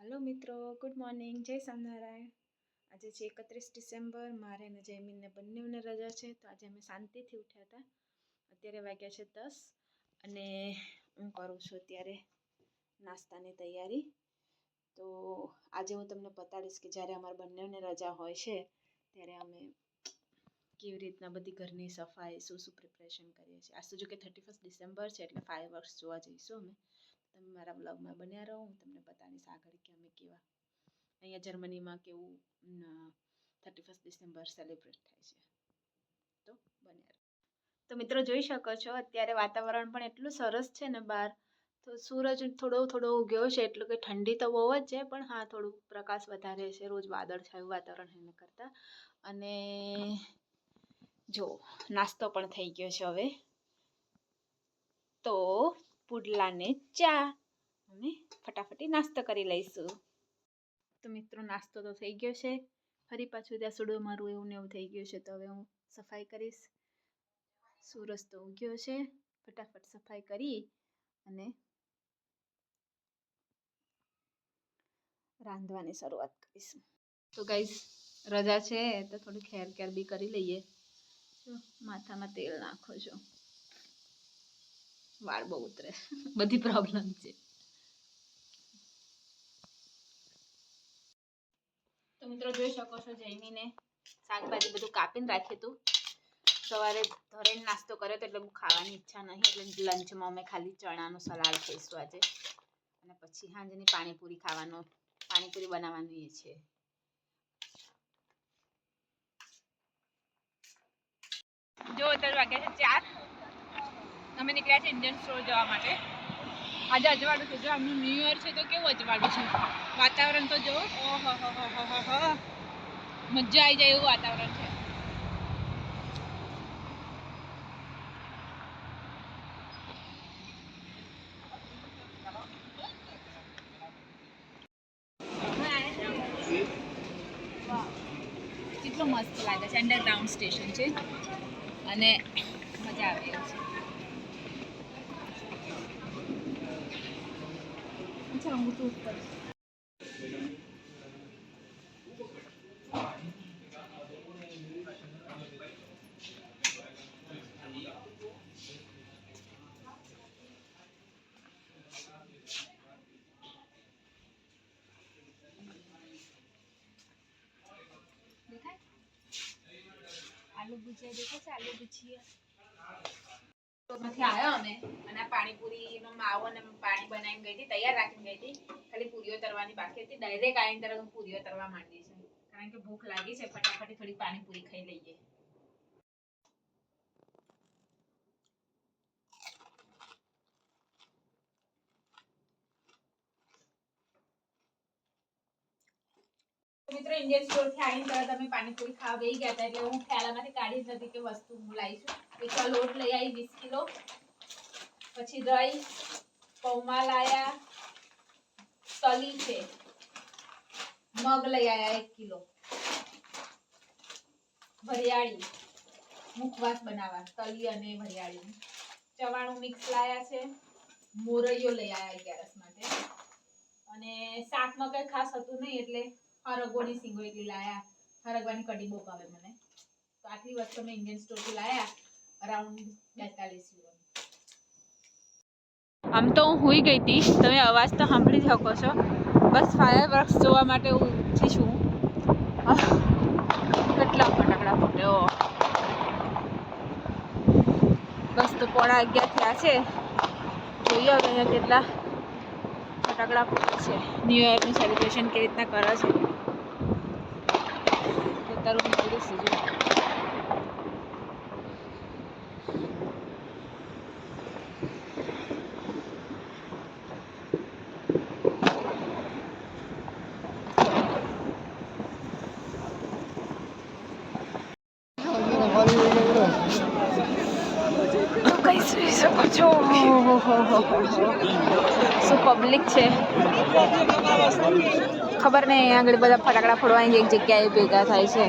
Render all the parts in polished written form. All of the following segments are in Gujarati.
हेलो मित्रों, गुड मॉर्निंग, जय स्वामिनारायण। आज है 31 डिसेम्बर। मारे ने जयमीन ने बन्ने रजा है, तो आज अमे शांति थी उठ्या था। अत्यारे वाग्या छे 10 अने हूँ करूँ छुं अत्यारे नास्तानी तैयारी। तो आज हूँ तमने बताड़ीश कि ज्यारे अमार बन्नेने रजा होय छे त्यारे अमे केवी रीतना बधी घरनी सफाई शुं शुं प्रिपरेशन करीए छीए। आज तो जो कि 31 डिसेम्बर है એટલે फायरवर्क्स જોવા જઈશું અમે। તમે મારા બ્લોગમાં બન્યા રહો, હું તમને બતાવીશ આગળ કે અમે કેવા અહીંયા જર્મનીમાં કેવું 31 ડિસેમ્બર સેલિબ્રેટ થાય છે, તો બન્યા રહો। તો મિત્રો જોઈ શકો છો અત્યારે વાતાવરણ પણ એટલું સરસ છે ને બહાર, તો સૂરજ થોડો થોડો ઉગ્યો છે, એટલું કે ઠંડી તો બહુ જ છે, પણ હા થોડું પ્રકાશ વધારે છે, રોજ વાદળછાયું વાતાવરણ એના કરતાં। અને જો નાસ્તો પણ થઈ ગયો છે હવે, તો પુડલાને ચા અમે ફટાફટી નાસ્તો કરી લઈશું। તો મિત્રો નાસ્તો તો થઈ ગયો છે, ફરી પાછું ત્યાં સુડું મારું એવું ને એવું થઈ ગયું છે, તો હવે હું સફાઈ કરીશ। સૂરજ તો ઉગ્યો છે, ફટાફટ સફાઈ કરી અને રાંધવાની શરૂઆત કરીશું। તો ગાઈસ રજા છે તો થોડી ખેર કેર બી કરી લઈએ। જો માથામાં તેલ નાખો છો, વાળ બહુ ઉતરે, બધી પ્રોબ્લેમ છે। તો મિત્રો જોઈ શકો છો જયમીને શાકભાજી બધું કાપીને રાખ્યું હતું। સવારે ધરેને નાસ્તો કર્યો તો એટલે બહુ ખાવાની ઈચ્છા નહીં, એટલે લંચમાં અમે ખાલી ચણાનું સલાડ ખાઈશું આજે, અને પછી સાંજની પાણીપુરી ખાવાનું, પાણીપુરી બનાવવાનું એ છે। જો અત્યારે વાગ્યા છે 4, અમે નીકળ્યા છે ઇન્ડિયન સ્ટોર જવા માટે। આજે અજવાળું છે, જો આમનું ન્યૂ યર છે તો કેવું અજવાળું છે, વાતાવરણ તો જો ઓહો હો હો હો હો, મજા આવી જાય એવું વાતાવરણ છે। કેટલું મસ્ત લાગે છે, અંડરગ્રાઉન્ડ સ્ટેશન છે અને મજા આવે છે। અચ્છા હું તો ઉપર आलू भुजिया देखो से, आलू भुजिया तो માંથી આવ્યો અમે, અને પાણીપુરીનો માવો અને પાણી બનાવીને ગઈ હતી, તૈયાર રાખીને ગઈ હતી, ખાલી પૂરીઓ તરવાની બાકી હતી। ડાયરેક્ટ આવીને તરત હું પૂરીઓ તરવા માંડી છે, કારણ કે ભૂખ લાગી છે, ફટાફટ થોડી પાણીપુરી ખાઈ લઈએ। મિત્રો ઇન્ડિયન સ્ટોર થી આવીને તરત અમે પાણીપુરી ખાવા બેસી ગયા હતા, એટલે હું ખ્યાલામાંથી કાઢી જ નથી કે વસ્તુ હું લાવીશું। એકવાર લોટ લઈ આવી 20 કિલો, પછી દહીં, પૌવા લાયા, તલી છે, મગ લઈ આવ્યા 1 કિલો, વરિયાળી મુખવાસ બનાવવા, તલી અને વરિયાળી, ચવાણું મિક્સ લાયા છે, મોરૈયો લઈ આવ્યા 11 માટે, અને શાકમાં કઈ ખાસ હતું નહીં એટલે હરગવાની સિંગો એટલી લાયા, હરગવાની કઢી બહુ ભાવે મને, તો આટલી વસ્તુ મેં ઇન્ડિયન સ્ટોરથી લાયા, અરાઉન્ડ 42 યુરો। આમ તો હું હુઈ ગઈ હતી, તમે અવાજ તો સાંભળી શકો છો, બસ ફાયરવર્ક્સ જોવા માટે હું ઊઠી છું। કેટલા ફટાકડા ફૂટ્યો, બસ તો 11:15 થયા છે, જોઈએ હવે અહીંયા કેટલા ફટાકડા ફૂટે છે, ન્યૂ યરનું સેલિબ્રેશન કેવી રીતના કરે છે, તો તારું નીકળી સીધું। શું પબ્લિક છે, ખબર નહીં, આગળ બધા ફટાકડા ફોડવાની એક જગ્યાએ ભેગા થાય છે।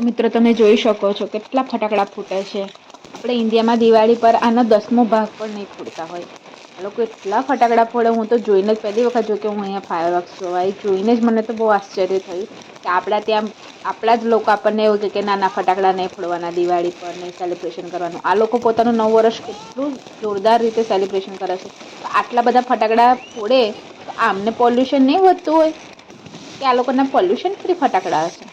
મિત્રો તમે જોઈ શકો છો કેટલા ફટાકડા ફૂટે છે. આપણે ઇન્ડિયામાં દિવાળી પર આનો 10મો ભાગ પણ નહીં ફૂટતા હોય. આ લોકો એટલા ફટાકડા ફોડે. હું તો જોઈને જ પહેલી વખત જો કે હું અહીંયા ફાયરવર્ક્સ જોવા જોઈને જ મને તો બહુ આશ્ચર્ય થયું કે આપણા જ લોકો આપણને એવું કે નાના ફટાકડા નહીં ફોડવાના દિવાળી પર નહીં સેલિબ્રેશન કરવાનું. આ લોકો પોતાનું નવું વર્ષ કેટલું જોરદાર રીતે સેલિબ્રેશન કરે છે. તો આટલા બધા ફટાકડા ફોડે તો આમને પોલ્યુશન નહીં વધતું હોય કે આ લોકોના પોલ્યુશન ફ્રી ફટાકડા હશે.